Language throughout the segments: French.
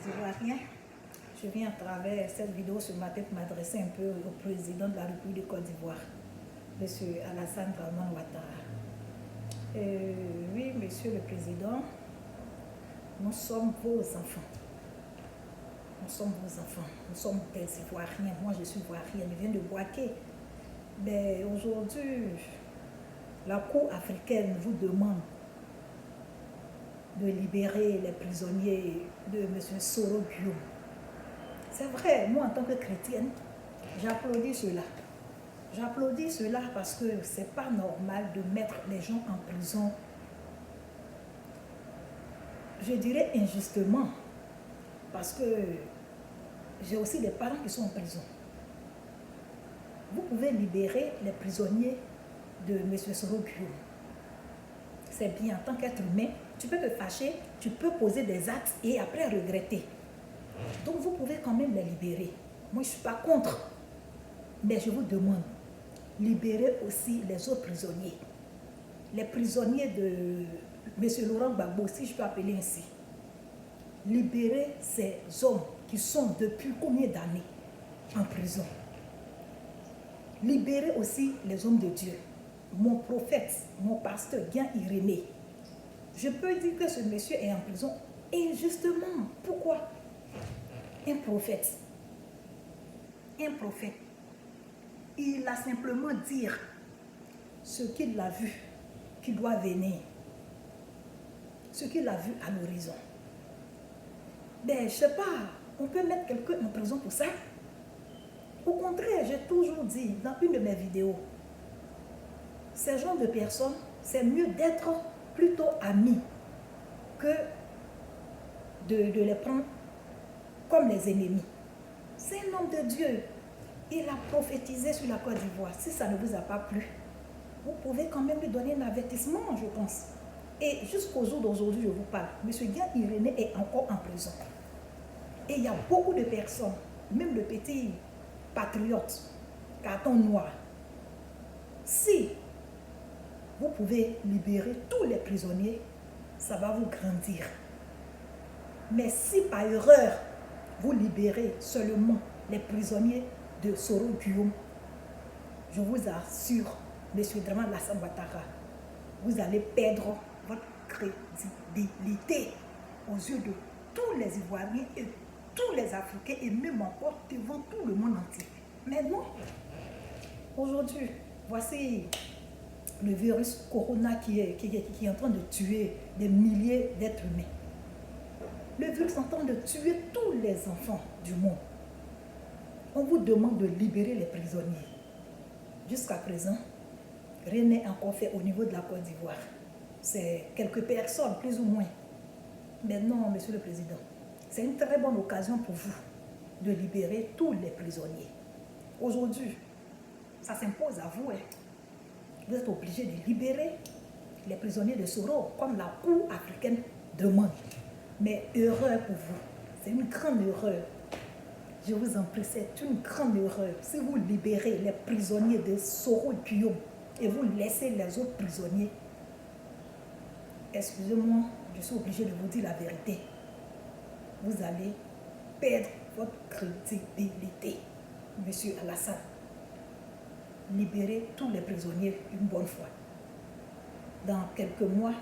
Ivoiriens. Je viens à travers cette vidéo ce matin pour m'adresser un peu au président de la République de Côte d'Ivoire, M. Alassane Dramane Ouattara. Oui, Monsieur le Président, nous sommes vos enfants. Nous sommes vos enfants. Nous sommes des Ivoiriens. Moi, je suis Ivoirienne. Je viens de Bouaké. Mais aujourd'hui, la Cour africaine vous demande de libérer les prisonniers de M. Soro Guillaume. C'est vrai, moi en tant que chrétienne, j'applaudis cela. J'applaudis cela parce que c'est pas normal de mettre les gens en prison. Je dirais injustement, parce que j'ai aussi des parents qui sont en prison. Vous pouvez libérer les prisonniers de M. Soro Guillaume. C'est bien, en tant qu'être humain, tu peux te fâcher, tu peux poser des actes et après regretter. Donc vous pouvez quand même les libérer. Moi je ne suis pas contre, mais je vous demande, libérez aussi les autres prisonniers. Les prisonniers de M. Laurent Gbagbo, si je peux appeler ainsi. Libérez ces hommes qui sont depuis combien d'années en prison. Libérez aussi les hommes de Dieu. Mon prophète, mon pasteur, Guian Irénée. Je peux dire que ce monsieur est en prison injustement. Pourquoi? Un prophète. Un prophète. Il a simplement dit ce qu'il a vu qui doit venir. Ce qu'il a vu à l'horizon. Mais je ne sais pas, on peut mettre quelqu'un en prison pour ça? Au contraire, j'ai toujours dit dans une de mes vidéos, ces genres de personnes, c'est mieux d'être plutôt amis que de les prendre comme les ennemis. C'est un homme de Dieu. Il a prophétisé sur la Côte d'Ivoire. Si ça ne vous a pas plu, vous pouvez quand même lui donner un avertissement, je pense. Et jusqu'au jour d'aujourd'hui, je vous parle, M. Guian Irénée est encore en prison. Et il y a beaucoup de personnes, même le petit patriote, carton noir. Si vous pouvez libérer tous les prisonniers, ça va vous grandir. Mais si par erreur, vous libérez seulement les prisonniers de Soro Guillaume, je vous assure, M. Dramane Ouattara, vous allez perdre votre crédibilité aux yeux de tous les Ivoiriens et tous les Africains et même encore devant tout le monde entier. Mais non, aujourd'hui, voici le virus Corona qui est en train de tuer des milliers d'êtres humains. Le virus est en train de tuer tous les enfants du monde. On vous demande de libérer les prisonniers. Jusqu'à présent, rien n'est encore fait au niveau de la Côte d'Ivoire. C'est quelques personnes, plus ou moins. Mais non, Monsieur le Président, c'est une très bonne occasion pour vous de libérer tous les prisonniers. Aujourd'hui, ça s'impose à vous. Vous êtes obligé de libérer les prisonniers de Soro, comme la Cour africaine demande. Mais erreur pour vous. C'est une grande erreur. Je vous en prie, c'est une grande erreur. Si vous libérez les prisonniers de Soro Guillaume et vous laissez les autres prisonniers, excusez-moi, je suis obligé de vous dire la vérité. Vous allez perdre votre crédibilité, Monsieur Alassane. Libérez tous les prisonniers une bonne fois. Dans quelques mois,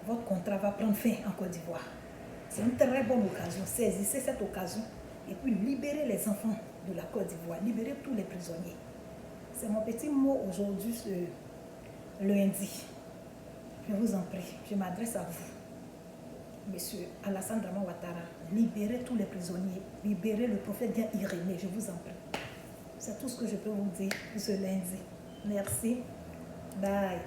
votre contrat va prendre fin en Côte d'Ivoire. C'est une très bonne occasion. Saisissez cette occasion et puis libérez les enfants de la Côte d'Ivoire. Libérez tous les prisonniers. C'est mon petit mot aujourd'hui, ce lundi. Je vous en prie, je m'adresse à vous. Monsieur Alassane Dramane Ouattara, libérez tous les prisonniers. Libérez le prophète Guian Irénée, je vous en prie. C'est tout ce que je peux vous dire pour ce lundi. Merci. Bye.